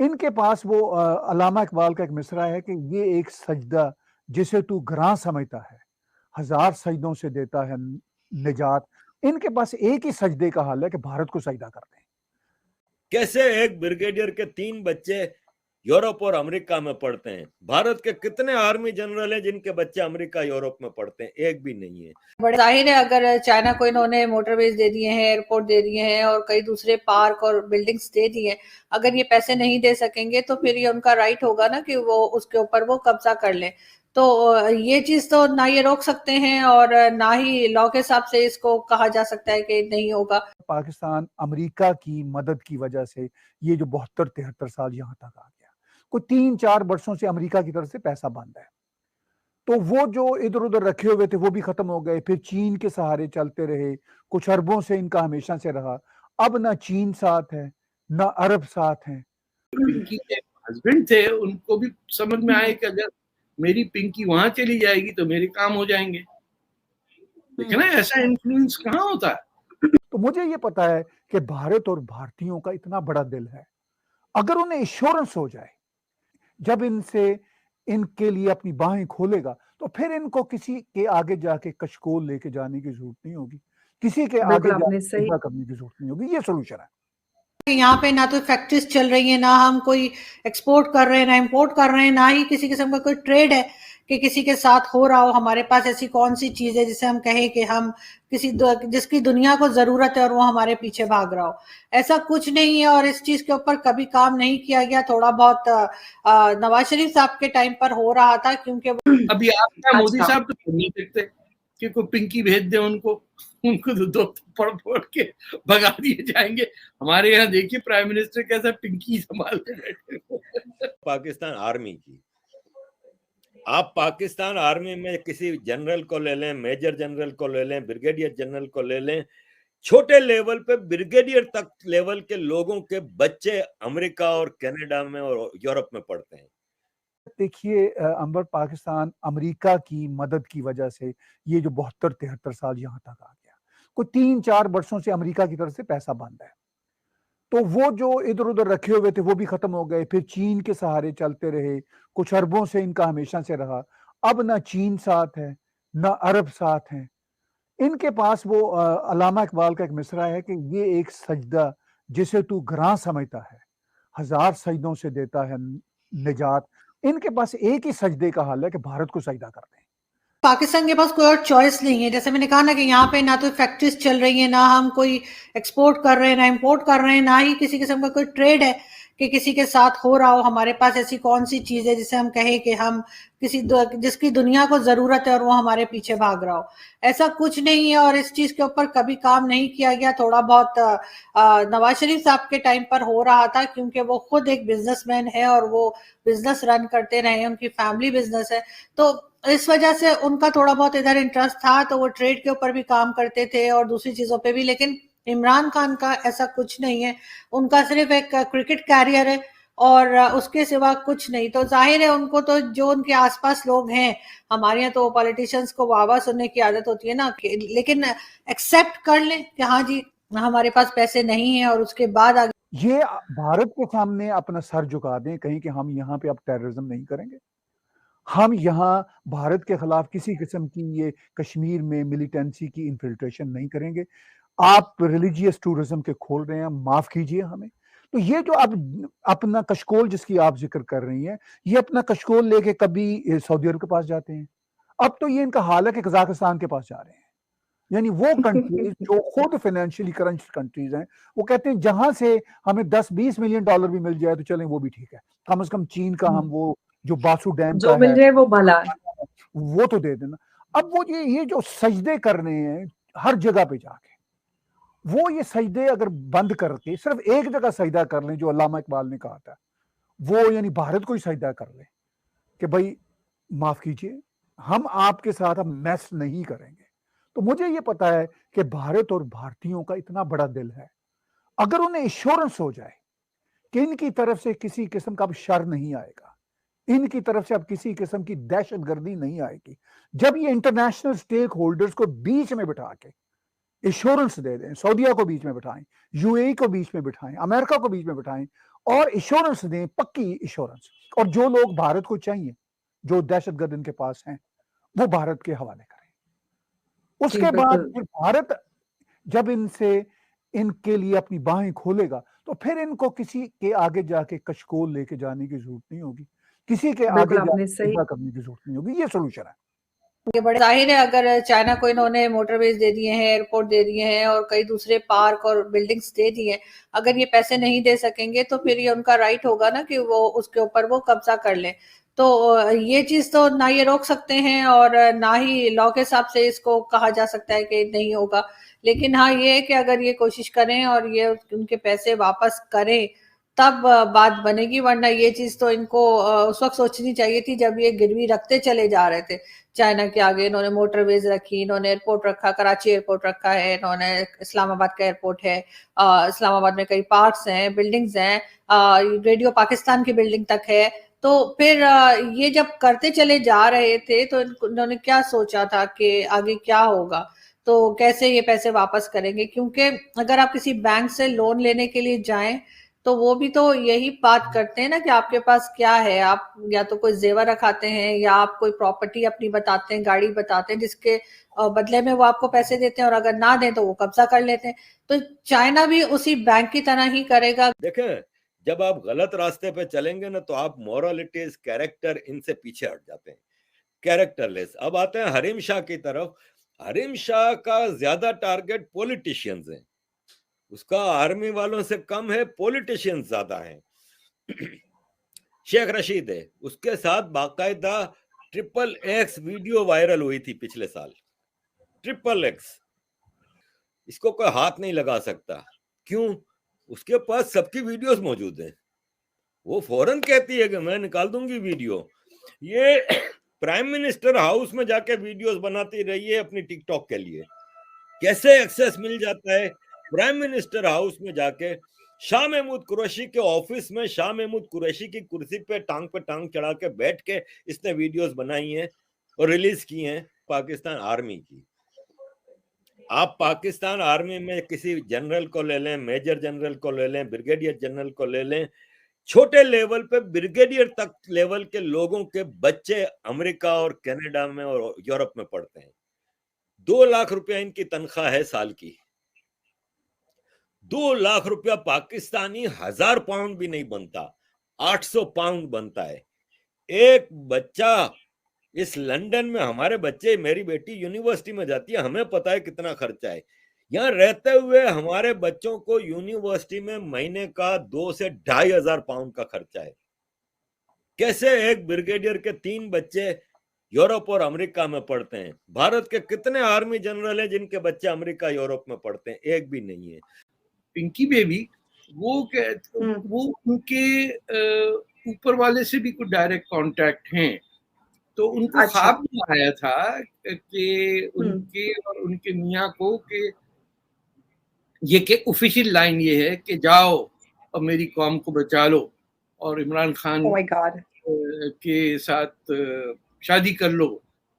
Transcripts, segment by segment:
ان کے پاس وہ علامہ اقبال کا ایک مصرع ہے کہ یہ ایک سجدہ جسے تو گراں سمجھتا ہے، ہزار سجدوں سے دیتا ہے نجات۔ ان کے پاس ایک ہی سجدے کا حال ہے کہ بھارت کو سجدہ کر دیں۔ کیسے ایک بریگیڈیئر کے 3 بچے یورپ اور امریکہ میں پڑھتے ہیں؟ بھارت کے کتنے آرمی جنرل ہیں جن کے بچے امریکہ یورپ میں پڑھتے ہیں؟ ایک بھی نہیں ہے۔ بڑے ظاہر ہے اگر چائنا کو انہوں نے موٹر ویز دے دیے ہیں، ایئرپورٹ دے دیے ہیں اور کئی دوسرے پارک اور بلڈنگز دے دیے ہیں، اگر یہ پیسے نہیں دے سکیں گے تو پھر یہ ان کا رائٹ ہوگا نا کہ وہ اس کے اوپر وہ قبضہ کر لیں۔ تو یہ چیز تو نہ یہ روک سکتے ہیں اور نہ ہی لا کے حساب سے اس کو کہا جا سکتا ہے کہ نہیں ہوگا۔ پاکستان امریکہ کی مدد کی وجہ سے یہ جو 72-73 سال یہاں تک آ گیا، کوئی 3-4 برسوں سے امریکہ کی طرف سے پیسہ بند ہے، تو وہ جو ادھر ادھر رکھے ہوئے تھے وہ بھی ختم ہو گئے، پھر چین کے سہارے چلتے رہے، کچھ اربوں سے ان کا ہمیشہ سے رہا، اب نہ چین ساتھ ہے نہ عرب ساتھ ہیں۔ پنکی کے ہسبینڈ تھے، ان کو بھی سمجھ میں آئے کہ اگر میری پنکی وہاں چلی جائے گی تو میرے کام ہو جائیں گے، لیکن ایسا انفلوئنس کہاں ہوتا ہے؟ تو مجھے یہ پتا ہے کہ بھارت اور بھارتیوں کا اتنا بڑا دل ہے، اگر انہیں ایشورنس ہو جائے جب ان سے ان کے لیے اپنی باہیں کھولے گا تو پھر ان کو کسی کے آگے جا کے کشکول لے کے جانے کی ضرورت نہیں ہوگی، کسی کے آگے جا کے سجدہ کرنے کی ضرورت نہیں ہوگی۔ یہ سولوشن ہے۔ یہاں پہ نہ تو فیکٹریز چل رہی ہیں، نہ ہم کوئی ایکسپورٹ کر رہے ہیں، نہ امپورٹ کر رہے ہیں، نہ ہی کسی قسم کا کوئی ٹریڈ ہے کہ کسی کے ساتھ ہو رہا ہو۔ ہمارے پاس ایسی کون سی چیز ہے جسے ہم کہیں کہ ہم جس کی دنیا کو ضرورت ہے اور وہ ہمارے پیچھے بھاگ رہا ہو؟ ایسا کچھ نہیں ہے، اور اس چیز کے اوپر کبھی کام نہیں کیا گیا۔ تھوڑا بہت نواز شریف صاحب کے ٹائم پر ہو رہا تھا، کیونکہ ابھی آپ کا مودی صاحب تو نہیں دیکھتے کہ کوئی پنکی بھیج دیں ان کو تو دو پڑ کے بھگا دیے جائیں گے۔ ہمارے یہاں دیکھیے پرائم منسٹر کیسا پنکی سنبھال کے بیٹھے۔ پاکستان آرمی کی، آپ پاکستان آرمی میں کسی جنرل کو لے لیں، میجر جنرل کو لے لیں، بریگیڈیئر جنرل کو لے لیں، چھوٹے لیول پہ بریگیڈیئر تک لیول کے لوگوں کے بچے امریکہ اور کینیڈا میں اور یورپ میں پڑھتے ہیں۔ دیکھیے انور، پاکستان امریکہ کی مدد کی وجہ سے یہ جو 72-73 سال یہاں تک آ گیا، کوئی 3-4 برسوں سے امریکہ کی طرف سے پیسہ بند ہے، تو وہ جو ادھر ادھر رکھے ہوئے تھے وہ بھی ختم ہو گئے، پھر چین کے سہارے چلتے رہے، کچھ اربوں سے ان کا ہمیشہ سے رہا، اب نہ چین ساتھ ہے نہ عرب ساتھ ہیں۔ ان کے پاس وہ علامہ اقبال کا ایک مصرع ہے کہ یہ ایک سجدہ جسے تو گراں سمجھتا ہے، ہزار سجدوں سے دیتا ہے نجات۔ ان کے پاس ایک ہی سجدے کا حال ہے کہ بھارت کو سجدہ کر دیں۔ پاکستان کے پاس کوئی اور چوائس نہیں ہے، جیسے میں نے کہا نا کہ یہاں پہ نہ تو فیکٹریز چل رہی ہیں، نہ ہم کوئی ایکسپورٹ کر رہے ہیں، نہ امپورٹ کر رہے ہیں، نہ ہی کسی قسم کا کوئی ٹریڈ ہے کہ کسی کے ساتھ ہو رہا ہو۔ ہمارے پاس ایسی کون سی چیز ہے جسے ہم کہیں کہ ہم جس کی دنیا کو ضرورت ہے اور وہ ہمارے پیچھے بھاگ رہا ہو؟ ایسا کچھ نہیں ہے، اور اس چیز کے اوپر کبھی کام نہیں کیا گیا۔ تھوڑا بہت نواز شریف صاحب کے ٹائم پر ہو رہا تھا، کیونکہ وہ خود ایک بزنس مین ہے اور وہ بزنس رن کرتے رہے ہیں، ان کی فیملی بزنس ہے، تو اس وجہ سے ان کا تھوڑا بہت ادھر انٹرسٹ تھا، تو وہ ٹریڈ کے اوپر بھی کام کرتے تھے اور دوسری چیزوں پہ بھی۔ لیکن عمران خان کا ایسا کچھ نہیں ہے، ان کا صرف ایک کرکٹ کیریئر ہے اور اس کے سوا کچھ نہیں۔ تو ظاہر ہے ان کو تو جو ان کے آس پاس لوگ ہیں، ہمارے یہاں تو پولیٹیشنز کو واہ واہ سننے کی عادت ہوتی ہے نا، لیکن ایکسیپٹ کر لیں کہ ہاں جی ہمارے پاس پیسے نہیں ہیں، اور اس کے بعد یہ بھارت کے سامنے اپنا سر جھکا دیں کہیں کہ ہم یہاں پہ اب ٹیررزم نہیں کریں گے، ہم یہاں بھارت کے خلاف کسی قسم کی یہ کشمیر میں ملیٹنسی کی انفلٹریشن نہیں کریں گے۔ آپ ریلیجیس ٹورزم کے کھول رہے ہیں، معاف کیجئے ہمیں۔ تو یہ جو اب اپنا کشکول جس کی آپ ذکر کر رہی ہیں، یہ اپنا کشکول لے کے کبھی سعودی عرب کے پاس جاتے ہیں، اب تو یہ ان کا حال ہے کہ قزاقستان کے پاس جا رہے ہیں۔ یعنی وہ کنٹریز جو خود فائنینشلی کرنچ کنٹریز ہیں، وہ کہتے ہیں جہاں سے ہمیں 10-20 ملین ڈالر بھی مل جائے تو چلیں وہ بھی ٹھیک ہے، کم از کم چین کا ہم وہ جو باسو ڈیم جو مل جائے وہ بھلا وہ تو دے دینا۔ اب وہ یہ جو سجدے کر رہے ہیں ہر جگہ پہ جا کے، وہ یہ سجدے اگر بند کر کے صرف ایک جگہ سجدہ کر لیں جو علامہ اقبال نے کہا تھا، وہ یعنی بھارت کو ہی سجدہ کر لیں کہ بھائی معاف کیجئے، ہم آپ کے ساتھ اب میس نہیں کریں گے، تو مجھے یہ پتا ہے کہ بھارت اور بھارتیوں کا اتنا بڑا دل ہے، اگر انہیں ایشورنس ہو جائے کہ ان کی طرف سے کسی قسم کا اب شر نہیں آئے گا، ان کی طرف سے اب کسی قسم کی دہشت گردی نہیں آئے گی، جب یہ انٹرنیشنل سٹیک ہولڈرز کو بیچ میں بٹھا کے ایشورنس دے دیں، سعودیہ کو بیچ میں بٹھائیں، یو اے ای کو بیچ میں بٹھائیں، امریکہ کو بیچ میں بٹھائیں، اور ایشورنس دیں, پکی ایشورنس. اور جو لوگ بھارت کو چاہیے, جو دہشت گرد ان کے پاس ہیں, وہ بھارت کے حوالے کریں. اس کے بعد پھر بھارت جب ان کے لیے اپنی باہیں کھولے گا تو پھر ان کو کسی کے آگے جا کے کشکول لے کے جانے کی ضرورت نہیں ہوگی, کسی کے آگے جا کے کرنے کی ضرورت نہیں ہوگی. یہ سولوشن ہے. یہ بڑے ظاہر ہے, اگر چائنا کو انہوں نے موٹر ویز دے دیے ہیں, ایئرپورٹ دے دیے ہیں اور کئی دوسرے پارک اور بلڈنگز دے دیے ہیں, اگر یہ پیسے نہیں دے سکیں گے تو پھر یہ ان کا رائٹ ہوگا نا کہ وہ اس کے اوپر وہ قبضہ کر لیں. تو یہ چیز تو نہ یہ روک سکتے ہیں اور نہ ہی لا کے حساب سے اس کو کہا جا سکتا ہے کہ نہیں ہوگا. لیکن ہاں یہ ہے کہ اگر یہ کوشش کریں اور یہ ان کے پیسے واپس کریں تب بات بنے گی, ورنہ یہ چیز تو ان کو اس وقت سوچنی چاہیے تھی جب یہ گروی رکھتے چلے جا رہے تھے چائنا کے آگے. انہوں نے موٹر ویز رکھی, انہوں نے ایئرپورٹ رکھا, کراچی ایئرپورٹ رکھا ہے, انہوں نے اسلام آباد کا ایئرپورٹ ہے, اسلام آباد میں کئی پارکس ہیں, بلڈنگز ہیں, ریڈیو پاکستان کی بلڈنگ تک ہے. تو پھر یہ جب کرتے چلے جا رہے تھے تو انہوں نے کیا سوچا تھا کہ آگے کیا ہوگا, تو کیسے یہ پیسے واپس کریں گے. کیونکہ اگر آپ کسی بینک سے لون لینے کے لیے جائیں تو وہ بھی تو یہی بات کرتے ہیں نا کہ آپ کے پاس کیا ہے, آپ یا تو کوئی زیور رکھاتے ہیں یا آپ کوئی پراپرٹی اپنی بتاتے ہیں, گاڑی بتاتے ہیں, جس کے بدلے میں وہ آپ کو پیسے دیتے ہیں, اور اگر نہ دیں تو وہ قبضہ کر لیتے ہیں. تو چائنا بھی اسی بینک کی طرح ہی کرے گا. دیکھیں, جب آپ غلط راستے پہ چلیں گے نا تو آپ مورالٹیز, کیریکٹر, ان سے پیچھے ہٹ جاتے ہیں, کیریکٹر لیس. اب آتے ہیں حریم شاہ کی طرف. حریم شاہ کا زیادہ ٹارگٹ پولیٹیشینز ہیں, اس کا آرمی والوں سے کم ہے, پولیٹیشینز زیادہ ہیں. شیخ رشید ہے, اس کے ساتھ باقاعدہ XXX ویڈیو وائرل ہوئی تھی پچھلے سال. XXX, اس کو کوئی ہاتھ نہیں لگا سکتا. کیوں؟ اس کے پاس سب کی ویڈیوز موجود ہیں. وہ فوراً کہتی ہے کہ میں نکال دوں گی ویڈیو. یہ پرائم منسٹر ہاؤس میں جا کے ویڈیوز بناتی رہی ہے اپنی ٹک ٹاک کے لیے. کیسے ایکسیس مل جاتا ہے؟ پرائم منسٹر ہاؤس میں جا کے شاہ محمود قریشی کے آفس میں شاہ محمود قریشی کی کرسی پہ ٹانگ چڑھا کے بیٹھ کے اس نے ویڈیوز بنائی ہیں اور ریلیز کی ہیں پاکستان آرمی کی. آپ پاکستان آرمی میں کسی جنرل کو لے لیں, میجر جنرل کو لے لیں, بریگیڈیئر جنرل کو لے لیں, چھوٹے لیول پہ بریگیڈیئر تک لیول کے لوگوں کے بچے امریکہ اور کینیڈا میں اور یورپ میں پڑھتے ہیں. 2 لاکھ روپیہ ان کی تنخواہ ہے سال کی. 2 لاکھ روپیہ پاکستانی 1000 پاؤنڈ بھی نہیں بنتا, 800 پاؤنڈ بنتا ہے. ایک بچہ اس لندن میں, ہمارے بچے, میری بیٹی یونیورسٹی میں جاتی ہے, ہمیں پتا ہے کتنا خرچہ ہے. یہاں رہتے ہوئے ہمارے بچوں کو یونیورسٹی میں مہینے کا 2 سے 2500 پاؤنڈ کا خرچہ ہے. کیسے ایک بریگیڈیئر کے 3 بچے یورپ اور امریکہ میں پڑھتے ہیں؟ بھارت کے کتنے آرمی جنرل ہیں جن کے بچے امریکہ یورپ میں پڑھتے ہیں؟ ایک بھی نہیں ہے. پنکی بیبی وہ ان کے اوپر والے سے بھی کوئی ڈائریکٹ کانٹیکٹ ہیں, تو ان کو خواب میں آیا تھا کہ ان کے اور ان کے میاں کو کہ یہ کہ آفیشیل لائن یہ ہے کہ جاؤ اور میری قوم کو بچا لو اور عمران خان کے ساتھ شادی کر لو.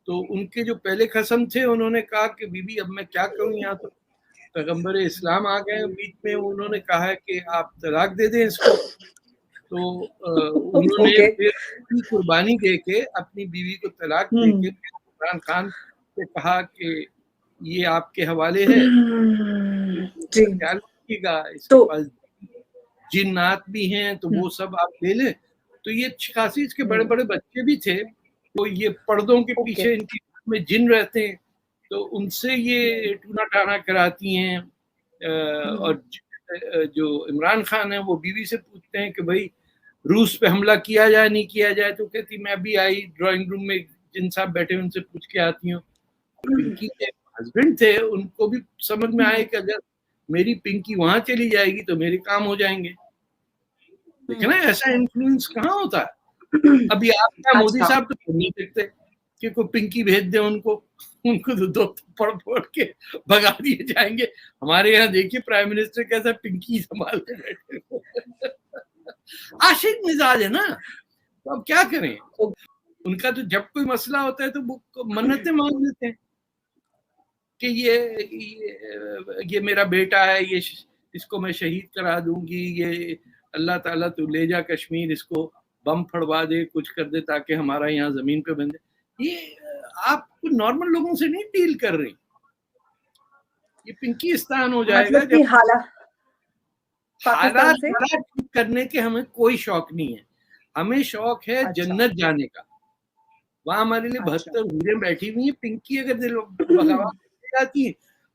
تو ان کے جو پہلے قسم تھے انہوں نے کہا کہ بی بی اب میں کیا کروں, یہاں تو پیغمبر اسلام آ گئے بیچ میں, انہوں نے کہا کہ آپ طلاق دے دیں اس کو. تو انہوں نے پھر قربانی دے کے اپنی بیوی کو طلاق دے کے عمران خان سے کہا کہ یہ آپ کے حوالے ہے, خیال رکھیے گا, اس کے پاس جنات بھی ہیں تو وہ سب آپ لے لیں. تو یہ خاصی اس کے بڑے بڑے بچے بھی تھے, تو یہ پردوں کے پیچھے ان کی میں جن رہتے ہیں, تو ان سے یہ ٹونا ٹانا کراتی ہیں. اور جو عمران خان ہے وہ بیوی سے پوچھتے ہیں کہ بھائی روس پہ حملہ کیا جائے نہیں کیا جائے, تو کہتی میں بھی آئی ڈرائنگ روم میں جن صاحب بیٹھے ان سے پوچھ کے آتی ہوں. پنکی کے ہسبینڈ تھے, ان کو بھی سمجھ میں آئے کہ اگر میری پنکی وہاں چلی جائے گی تو میرے کام ہو جائیں گے. دیکھیں نا ایسا انفلوئنس کہاں ہوتا ہے. ابھی آپ کا مودی صاحب تو نہیں دیکھتے کہ کوئی پنکی بھیج دیں ان کو تو 2 پڑ کے بھگا دیے جائیں گے. ہمارے یہاں دیکھیے پرائم منسٹر کیسا پنکی سنبھال کے بیٹھے, عاشق مزاج ہے نا, تو اب کیا کریں. ان کا تو جب کوئی مسئلہ ہوتا ہے تو وہ منتیں مانگ لیتے ہیں کہ یہ میرا بیٹا ہے, یہ اس کو میں شہید کرا دوں گی, یہ اللہ تعالیٰ تو لے جا کشمیر, اس کو بم پھڑوا دے, کچھ کر دے تاکہ ہمارا یہاں زمین پہ بن جائے. یہ آپ نارمل لوگوں سے نہیں ڈیل کر رہی, یہ پنکیستان ہو جائے گا. مطلب کہ حالات ٹھیک کرنے کے ہمیں کوئی شوق نہیں ہے, ہمیں شوق ہے جنت جانے کا. وہاں ہمارے لیے 72 حوریں بیٹھی ہوئی ہیں. پنکی اگر دل بغاوت جاتی ہے,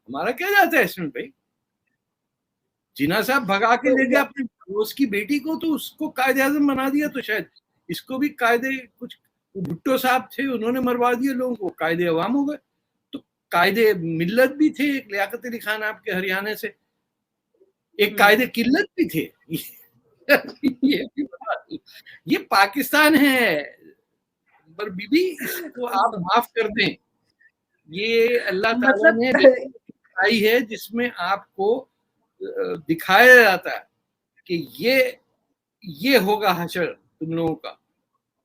ہمارا کیا جاتا ہے اس میں بھائی؟ جناح صاحب بھگا کے لے گیا اپنے دوست کی بیٹی کو, تو اس کو قائد اعظم بنا دیا, تو شاید اس کو بھی قائد, کچھ بھٹو صاحب تھے انہوں نے مروا دیا لوگوں کو, قائد عوام ہو گئے. تو قائد ملت بھی تھے ایک لیاقت علی خان آپ کے ہریانے سے, ایک قائد قلت بھی تھے. یہ پاکستان ہے. پر بی بی اس کو آپ معاف کر دیں, یہ اللہ تعالیٰ نے آئی ہے جس میں آپ کو دکھایا جاتا ہے کہ یہ ہوگا حشر تم لوگوں کا.